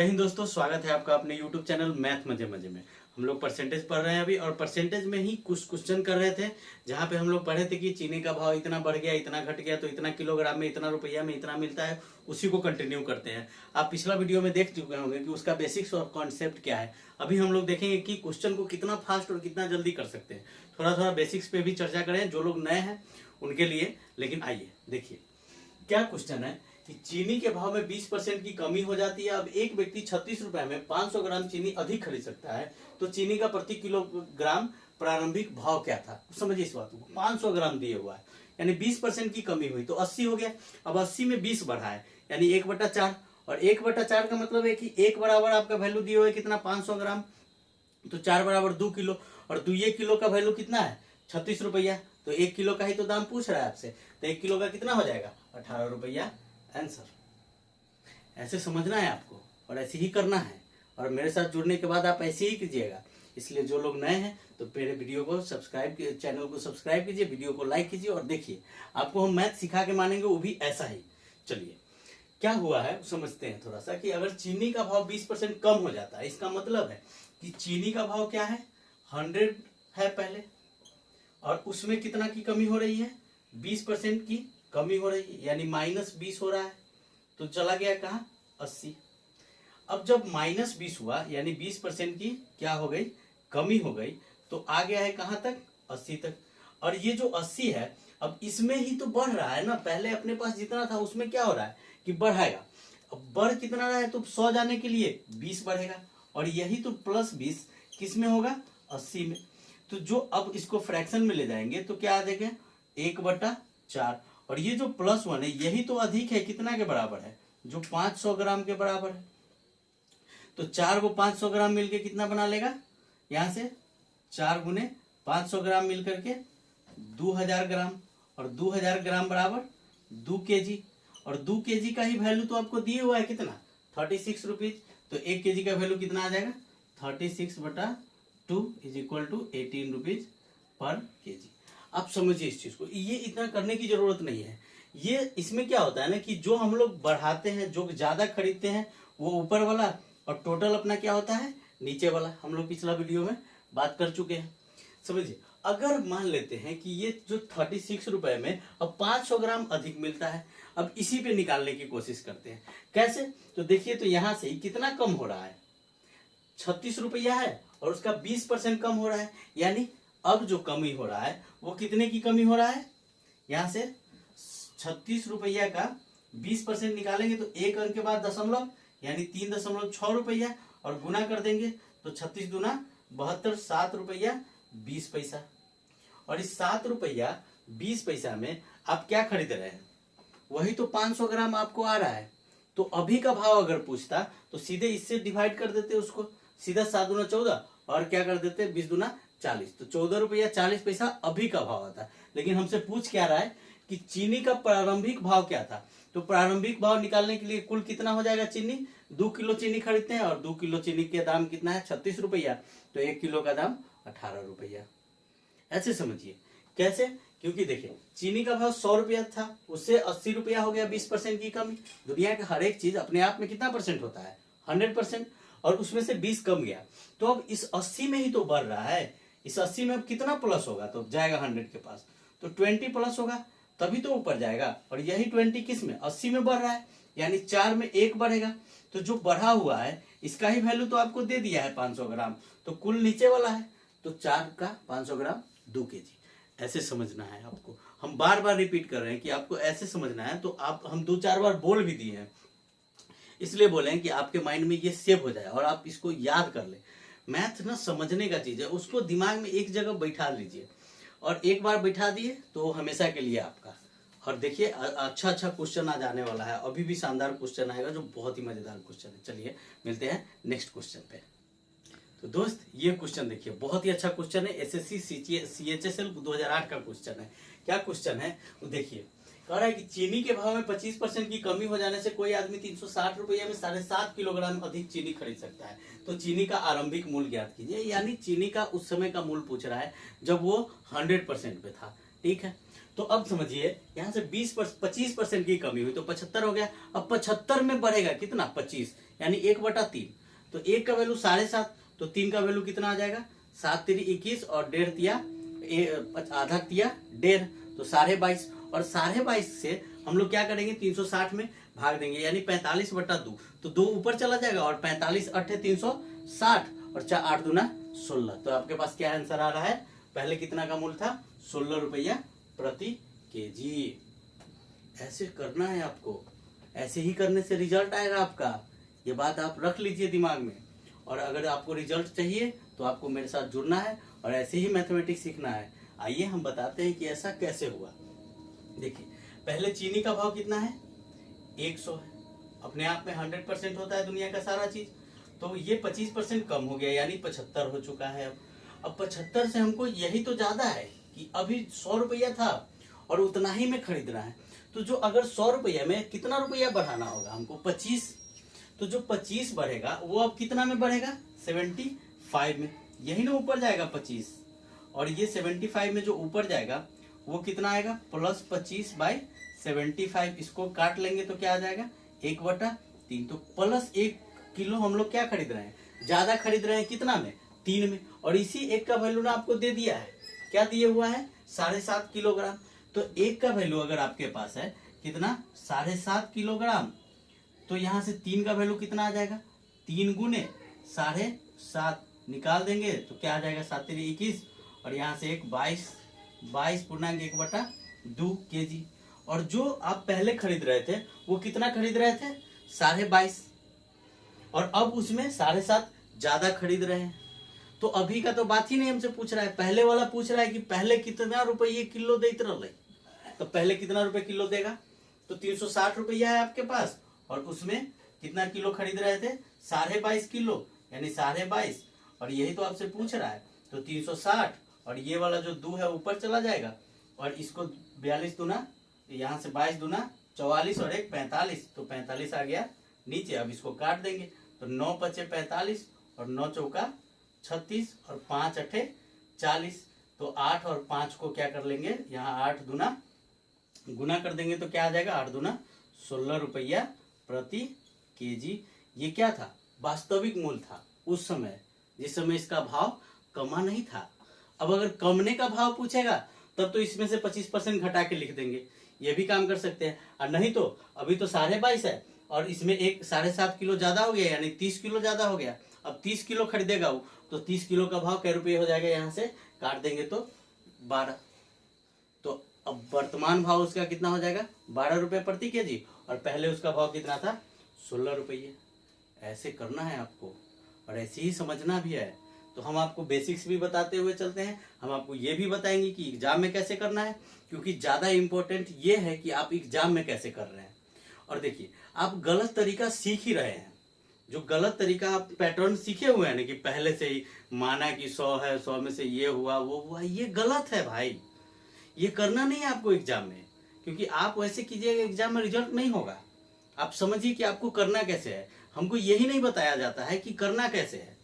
जय हिंद दोस्तों, स्वागत है आपका अपने YouTube चैनल मैथ मजे मजे में। हम लोग परसेंटेज पढ़ रहे हैं अभी, और परसेंटेज में ही कुछ क्वेश्चन कर रहे थे जहाँ पे हम लोग पढ़े थे कि चीनी का भाव इतना बढ़ गया, इतना घट गया, तो इतना किलोग्राम में, इतना रुपया में इतना मिलता है। उसी को कंटिन्यू करते हैं। आप पिछला वीडियो में देख चुके होंगे कि उसका बेसिक्स और कॉन्सेप्ट क्या है। अभी हम लोग देखेंगे कि क्वेश्चन को कितना फास्ट और कितना जल्दी कर सकते हैं। थोड़ा थोड़ा बेसिक्स पे भी चर्चा करें, जो लोग नए हैं उनके लिए। लेकिन आइए देखिए क्या क्वेश्चन है कि चीनी के भाव में 20% की कमी हो जाती है। अब एक व्यक्ति 36 रुपए में 500 ग्राम चीनी अधिक खरीद सकता है, तो चीनी का प्रति किलोग्राम प्रारंभिक भाव क्या था। समझिए इस बात को, 500 ग्राम दिए हुआ है, यानी 20% की कमी हुई तो 80 हो गया। अब 80 में 20 बढ़ा है, यानी 1/4, और 1/4 का मतलब है कि 1 बराबर आपका वैल्यू दिए हुआ है कितना, 500 ग्राम, तो 4 बराबर 2 किलो, और 2 किलो का वैल्यू कितना है, 36 रुपया। तो 1 किलो का ही तो दाम पूछ रहा है आपसे, तो 1 किलो का कितना हो जाएगा, 18 रुपया आंसर। ऐसे समझना है आपको और ऐसे ही करना है, और मेरे साथ जुड़ने के बाद आप ऐसे ही कीजिएगा। इसलिए जो लोग नए हैं तो मेरे वीडियो को सब्सक्राइब, चैनल को सब्सक्राइब कीजिए, वीडियो को लाइक कीजिए, और देखिए आपको हम मैथ सिखा के मानेंगे, वो भी ऐसा ही। चलिए क्या हुआ है समझते हैं थोड़ा सा, कि अगर चीनी का भाव 20% कम हो जाता है, इसका मतलब है कि चीनी का भाव क्या है, 100 है पहले, और उसमें कितना की कमी हो रही है, 20% की कमी हो रही है, यानी -20 हो रहा है, तो चला गया कहाँ, 80। अब जब -20 हुआ, यानी 20% की क्या हो गई, कमी हो गई, तो आ गया है कहाँ तक, 80 तक। और ये जो 80 है, अब इसमें ही तो बढ़ रहा है ना, पहले अपने पास जितना था उसमें क्या हो रहा है कि बढ़ाएगा। अब बढ़ कितना रहा है, तो 100 जाने के लिए 20 बढ़ेगा, और यही तो +20 किस में होगा, 80 में। तो जो अब इसको फ्रैक्शन में ले जाएंगे तो क्या आ जाएगा, 1/4, और ये जो +1 है यही तो अधिक है, कितना के बराबर है, जो 500 ग्राम के बराबर है। तो 4 को 500 ग्राम मिलके कितना बना लेगा, यहां से 4 गुने 500 ग्राम मिलकर के 2000 ग्राम, और 2000 ग्राम बराबर 2 kg, और 2 kg का ही वैल्यू तो आपको दिए हुआ है कितना, 36 रुपीज। तो 1 kg का वैल्यू कितना आ जाएगा, 36/2 = 18 रुपीज पर kg। आप समझिए इस चीज को, ये इतना करने की जरूरत नहीं है। ये इसमें क्या होता है ना कि जो हम लोग बढ़ाते हैं, जो ज्यादा खरीदते हैं वो ऊपर वाला, और टोटल अपना क्या होता है, नीचे वाला। हम लोग पिछला वीडियो में बात कर चुके हैं। समझिए, अगर मान लेते हैं कि ये जो 36 रुपए में अब 500 ग्राम अधिक मिलता है, अब इसी पे निकालने की कोशिश करते हैं। कैसे, तो देखिए, तो यहां से कितना कम हो रहा है, 36 रुपया है, और उसका 20% कम हो रहा है, यानी अब जो कमी हो रहा है वो कितने की कमी हो रहा है, यहां से 36 रुपया का 20% निकालेंगे तो एक अंक के बाद दशमलव, यानी 3.6 रुपया, और गुना कर देंगे तो 36 दूना 72, 7 रुपया 20 पैसा। और इस 7 रुपया 20 पैसा में आप क्या खरीद रहे हैं, वही तो 500 ग्राम आपको आ रहा है। तो अभी का भाव अगर पूछता तो सीधे इससे डिवाइड कर देते उसको, सीधा 7 दूना 14, और क्या कर देते 20 दूना 40, तो 14 रुपया 40 पैसा अभी का भाव आता है। लेकिन हमसे पूछ क्या रहा है कि चीनी का प्रारंभिक भाव क्या था, तो प्रारंभिक भाव निकालने के लिए कुल कितना हो जाएगा, चीनी 2 किलो चीनी खरीदते हैं, और 2 किलो चीनी के दाम कितना है, 36 रुपया, तो 1 किलो का दाम 18 रुपया। ऐसे समझिए कैसे, क्योंकि देखिए चीनी का भाव 100 रुपया था, उससे 80 रुपया हो गया, 20% की कमी। दुनिया का हर एक चीज अपने आप में कितना परसेंट होता है, 100%, और उसमें से 20 कम गया। तो अब इस 80 में ही तो बढ़ रहा है, इस 80 में अब कितना प्लस होगा, तो जाएगा 100 के पास, तो 20 प्लस होगा, तभी तो ऊपर जाएगा। और यही 20 किस में, 80 में बढ़ रहा है, यानी 4 में 1 बढ़ेगा। तो जो बढ़ा हुआ है इसका ही वैल्यू तो आपको दे दिया है 500 ग्राम, तो कुल नीचे वाला है, तो 4 का 500 ग्राम 2 kg। ऐसे समझना है आपको, हम बार बार रिपीट कर रहे हैं कि आपको ऐसे समझना है। तो आप, हम 2-4 बार बोल भी दिए हैं, इसलिए बोले हैं कि आपके माइंड में ये सेव हो जाए और आप इसको याद कर ले। मैथ ना समझने का चीज है, उसको दिमाग में एक जगह बैठा लीजिए, और एक बार बैठा दिए तो हमेशा के लिए आपका। और देखिए अच्छा अच्छा क्वेश्चन आज आने वाला है, अभी भी शानदार क्वेश्चन आएगा जो बहुत ही मजेदार क्वेश्चन है। चलिए मिलते हैं नेक्स्ट क्वेश्चन पे। तो दोस्त ये क्वेश्चन देखिए, बहुत ही अच्छा क्वेश्चन है, एसएससी सीएचएसएल 2008 का क्वेश्चन है। क्या क्वेश्चन है वो देखिए, कह रहा है कि चीनी के भाव में 25% की कमी हो जाने से कोई आदमी 360 रुपया में 7.5 किलोग्राम अधिक चीनी खरीद सकता है, तो चीनी का आरंभिक मूल्य ज्ञात कीजिए। यानी चीनी का उस समय का मूल्य पूछ रहा है जब वो 100% पे था, ठीक है। तो अब समझिए यहाँ से 25% की कमी हुई तो 75 हो गया। अब 75 में बढ़ेगा कितना 25, यानी 1/3। तो 1 का वैल्यू 7.5, तो 3 का वैल्यू कितना आ जाएगा 7 3 21 और 1.5 तिया आधा तिया 1.5, तो 22.5। और 22.5 से हम लोग क्या करेंगे 360 में भाग देंगे, यानी 45/2। तो 2 ऊपर चला जाएगा और 45 8 360 और 8 दूना 16। तो आपके पास क्या आंसर आ रहा है, पहले कितना का मूल्य था 16 रुपया प्रति केजी। ऐसे करना है आपको, ऐसे ही करने से रिजल्ट आएगा आपका, ये बात आप रख लीजिए दिमाग में। और अगर आपको रिजल्ट चाहिए तो आपको मेरे साथ जुड़ना है और ऐसे ही मैथमेटिक्स सीखना है। आइए हम बताते हैं कि ऐसा कैसे हुआ। देखिए पहले चीनी का भाव कितना है 100 है, अपने आप में 100% होता है दुनिया का सारा चीज, तो ये 25% कम हो गया यानी 75 हो चुका है। अब 75 से हमको यही तो ज्यादा है कि अभी 100 रुपया था और उतना ही में खरीदना है। तो जो अगर 100 रुपया में कितना रुपया बढ़ाना होगा हमको 25, तो जो 25 बढ़ेगा वो अब कितना में बढ़ेगा 75 में, यही ना ऊपर जाएगा 25। और ये 75 में जो ऊपर जाएगा वो कितना आएगा +25/75। इसको काट लेंगे तो क्या आ जाएगा 1/3। तो +1 किलो हम लोग क्या खरीद रहे हैं, ज्यादा खरीद रहे हैं कितना में 3 में। और इसी 1 का वैल्यू ना आपको दे दिया है, क्या दिया हुआ है 7.5 किलोग्राम। तो 1 का वैल्यू अगर आपके पास है कितना 7.5 किलोग्राम, तो यहाँ से 3 का वैल्यू कितना आ जाएगा 3 गुने 7.5 निकाल देंगे तो क्या आ जाएगा 7 3 21 और यहाँ से 22.1/2 केजी। और जो आप पहले खरीद रहे थे वो कितना खरीद रहे थे 22.5, और अब उसमें 7.5 ज्यादा खरीद रहे हैं। तो अभी का तो बात ही नहीं हमसे पूछ रहा है, पहले वाला पूछ रहा है कि पहले कितना रुपये किलो देते रहे, तो पहले कितना रुपए किलो देगा, तो 360 रुपया है आपके पास और उसमें कितना किलो खरीद रहे थे 22.5 किलो, यानी 22.5, और यही तो आपसे पूछ रहा है। तो 360 और ये वाला जो 2 है ऊपर चला जाएगा और इसको 42 दूना, यहाँ से 22 दूना 44 और 1 45, तो 45 आ गया नीचे। अब इसको काट देंगे तो 9 पचे 45 और 9 चौका 36 और 5 अठे 40। तो 8 और 5 को क्या कर लेंगे, यहाँ 8 दूना गुना कर देंगे तो क्या आ जाएगा 8 दूना 16 रुपया प्रति केजी। ये क्या था वास्तविक मूल्य था उस समय, जिस समय इसका भाव कमा नहीं था। अब अगर कमने का भाव पूछेगा तब तो इसमें से 25% घटा के लिख देंगे, ये भी काम कर सकते हैं। और नहीं तो अभी तो 22.5 है और इसमें एक 7.5 किलो ज्यादा हो गया यानी 30 किलो ज्यादा हो गया। अब 30 किलो खरीदेगा वो, तो 30 किलो का भाव कै रुपये हो जाएगा, यहाँ से काट देंगे तो 12। तो अब वर्तमान भाव उसका कितना हो जाएगा 12 रुपये प्रति केजी और पहले उसका भाव कितना था 16 रुपये। ऐसे करना है आपको और ऐसे ही समझना भी है। तो हम आपको बेसिक्स भी बताते हुए चलते हैं, हम आपको ये भी बताएंगे कि एग्जाम में कैसे करना है, क्योंकि ज्यादा इंपॉर्टेंट ये है कि आप एग्जाम में कैसे कर रहे हैं। और देखिए आप गलत तरीका सीख ही रहे हैं, जो गलत तरीका आप पैटर्न सीखे हुए हैं ना कि पहले से ही माना कि 100 है 100 में से ये हुआ वो हुआ, ये गलत है भाई। ये करना नहीं है आपको एग्जाम में, क्योंकि आप वैसे कीजिएगा एग्जाम में रिजल्ट नहीं होगा। आप समझिए कि आपको करना कैसे है, हमको यही नहीं बताया जाता है कि करना कैसे है,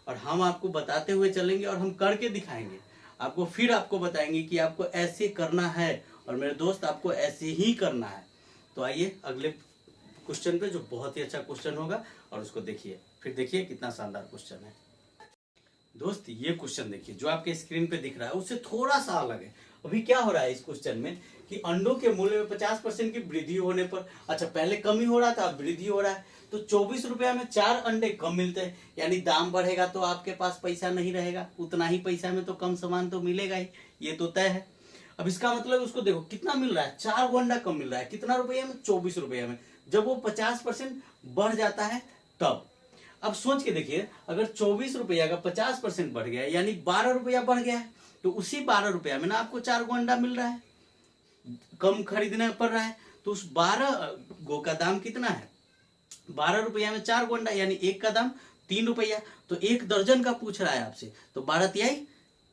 और हम आपको बताते हुए चलेंगे और हम करके दिखाएंगे आपको, फिर आपको बताएंगे कि आपको ऐसे करना है और मेरे दोस्त आपको ऐसे ही करना है। तो आइए अगले क्वेश्चन पे, जो बहुत ही अच्छा क्वेश्चन होगा, और उसको देखिए, फिर देखिए कितना शानदार क्वेश्चन है। दोस्त ये क्वेश्चन देखिए जो आपके स्क्रीन पे दिख रहा है उससे थोड़ा सा अलग है। अभी क्या हो रहा है इस क्वेश्चन में कि अंडों के मूल्य में 50% की वृद्धि होने पर, अच्छा पहले कमी हो रहा था अब वृद्धि हो रहा है, तो 24 रुपया में 4 अंडे कम मिलते हैं, यानी दाम बढ़ेगा तो आपके पास पैसा नहीं रहेगा, उतना ही पैसा में तो कम सामान तो मिलेगा ही, ये तो तय है। अब इसका मतलब उसको देखो कितना मिल रहा है, 4 अंडा कम मिल रहा है, कितना रुपया में 24 रुपया में। जब वो 50% बढ़ जाता है तब, अब सोच के देखिए अगर 24 रुपया का 50% बढ़ गया यानी 12 रुपया बढ़ गया है, तो उसी 12 रुपया में ना आपको 4 गो अंडा मिल रहा है, कम खरीदना पड़ रहा है, तो उस 12 गो का दाम कितना है 12 रुपया में 4 गो अंडा, यानी एक का दाम 3 रुपया। तो 1 दर्जन का पूछ रहा है आपसे, तो 12 तिहाई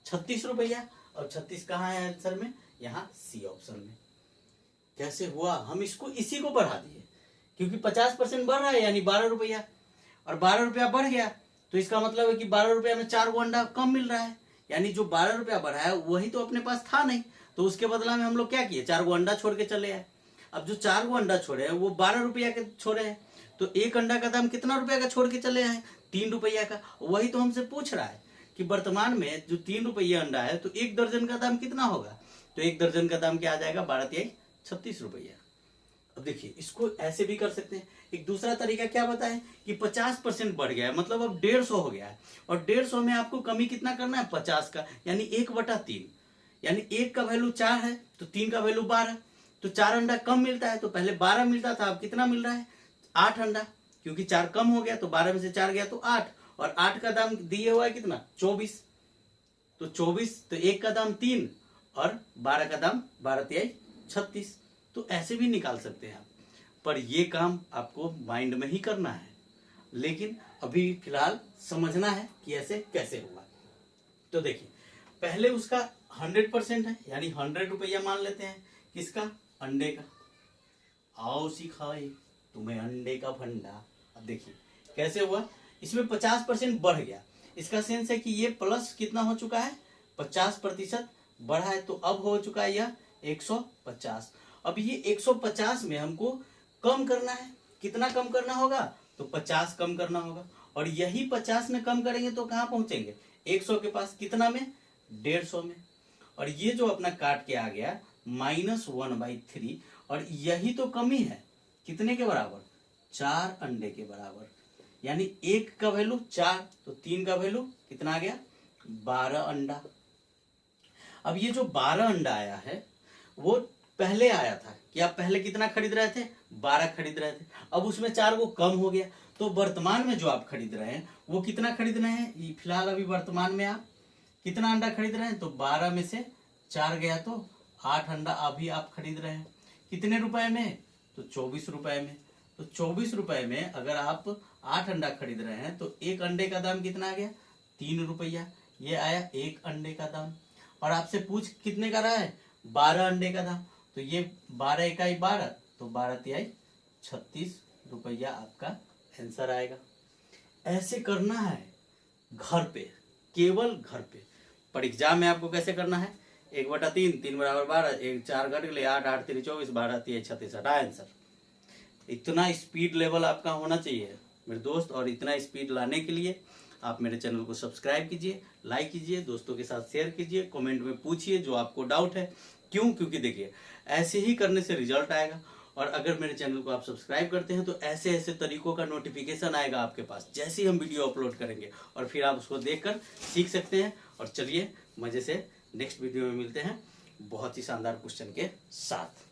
36 रुपया, और 36 कहाँ है आंसर में, यहाँ सी ऑप्शन में। कैसे हुआ, हम इसको इसी को बढ़ा दिए क्योंकि 50% बढ़ रहा है यानी 12 रुपया, और 12 रुपया बढ़ गया तो इसका मतलब है कि 12 रुपया में 4 गो अंडा कम मिल रहा है, यानी जो 12 रुपया बढ़ा है वही तो अपने पास था नहीं, तो उसके बदला में हम लोग क्या किए, 4 गो अंडा छोड़ के चले आए। अब जो 4 गो अंडा छोड़े हैं वो 12 रुपया के छोड़े हैं, तो एक अंडा का दाम कितना रुपया का छोड़ के चले आए, 3 रुपया का। वही तो हमसे पूछ रहा है कि वर्तमान में जो 3 रुपया अंडा है तो 1 दर्जन का दाम कितना होगा, तो 1 दर्जन का दाम क्या आ जाएगा, 12 तिहाई 36 रुपया। अब देखिए इसको ऐसे भी कर सकते हैं। एक दूसरा तरीका क्या बताएं कि 50% बढ़ गया है, मतलब अब 150 हो गया है, और 150 में आपको कमी कितना करना है, 50 का, यानी 1/3। यानी 1 का वैल्यू 4 है तो 3 का वैल्यू 12, तो 4 अंडा कम मिलता है, तो पहले 12 मिलता था, अब कितना मिल रहा है, 8 अंडा, क्योंकि 4 कम हो गया तो 12 में से 4 गया तो 8, और 8 का दाम दिए हुआ है कितना, 24, तो 24, तो 1 का दाम 3 और 12 का दाम 12 तिहाई 36। तो ऐसे भी निकाल सकते हैं आप, पर ये काम आपको माइंड में ही करना है, लेकिन अभी फिलहाल समझना है कि ऐसे कैसे हुआ। तो देखिए पहले उसका 100% है, यानी 100 रुपया मान लेते हैं, किसका, अंडे का। आओ सिखाए तुम्हें अंडे का फंडा। अब देखिए कैसे हुआ, इसमें 50% बढ़ गया, इसका सेंस है कि ये प्लस कितना हो चुका है, 50% बढ़ा है, तो अब हो चुका है यह 150। अब ये 150 में हमको कम करना है, कितना कम करना होगा, तो 50 कम करना होगा, और यही 50 में कम करेंगे तो कहाँ पहुंचेंगे, 100 के पास, कितना में, 150 में। और ये जो अपना काट के आ गया -1/3, और यही तो कमी है, कितने के बराबर, 4 अंडे के बराबर, यानी 1 का वैल्यू 4, तो 3 का वैल्यू कितना आ गया, 12 अंडा। अब ये जो 12 अंडा आया है वो पहले आया था कि आप पहले कितना खरीद रहे थे, 12 खरीद रहे थे, अब उसमें 4 को कम हो गया, तो वर्तमान में जो आप खरीद रहे हैं वो कितना खरीद रहे हैं, फिलहाल अभी वर्तमान में आप कितना अंडा खरीद रहे हैं, तो 12 में से 4 गया तो 8 अंडा अभी आप खरीद रहे हैं, कितने रुपए में, तो 24 रुपए में। तो 24 रुपए में अगर आप 8 अंडा खरीद रहे हैं तो एक अंडे का दाम कितना आ गया, 3 रुपया, ये आया एक अंडे का दाम। और आपसे पूछ कितने का रहा है, 12 अंडे का दाम, तो ये 12 इकाई 12, तो 12 तिहाई 36 रुपया आपका आंसर आएगा। ऐसे करना है घर पे, केवल घर पे। पर एग्जाम में आपको कैसे करना है, 1/3, 3 बराबर 12, 1 4 घट गए, 8 8 3 24, 12 तिहाई 36 हटा आंसर। इतना स्पीड लेवल आपका होना चाहिए मेरे दोस्त, और इतना स्पीड लाने के लिए आप मेरे चैनल को सब्सक्राइब कीजिए, लाइक कीजिए, दोस्तों के साथ शेयर कीजिए, कमेंट में पूछिए जो आपको डाउट है। क्यों, क्योंकि देखिए ऐसे ही करने से रिजल्ट आएगा, और अगर मेरे चैनल को आप सब्सक्राइब करते हैं तो ऐसे ऐसे तरीकों का नोटिफिकेशन आएगा आपके पास जैसे ही हम वीडियो अपलोड करेंगे, और फिर आप उसको देखकर सीख सकते हैं। और चलिए मजे से नेक्स्ट वीडियो में मिलते हैं बहुत ही शानदार क्वेश्चन के साथ।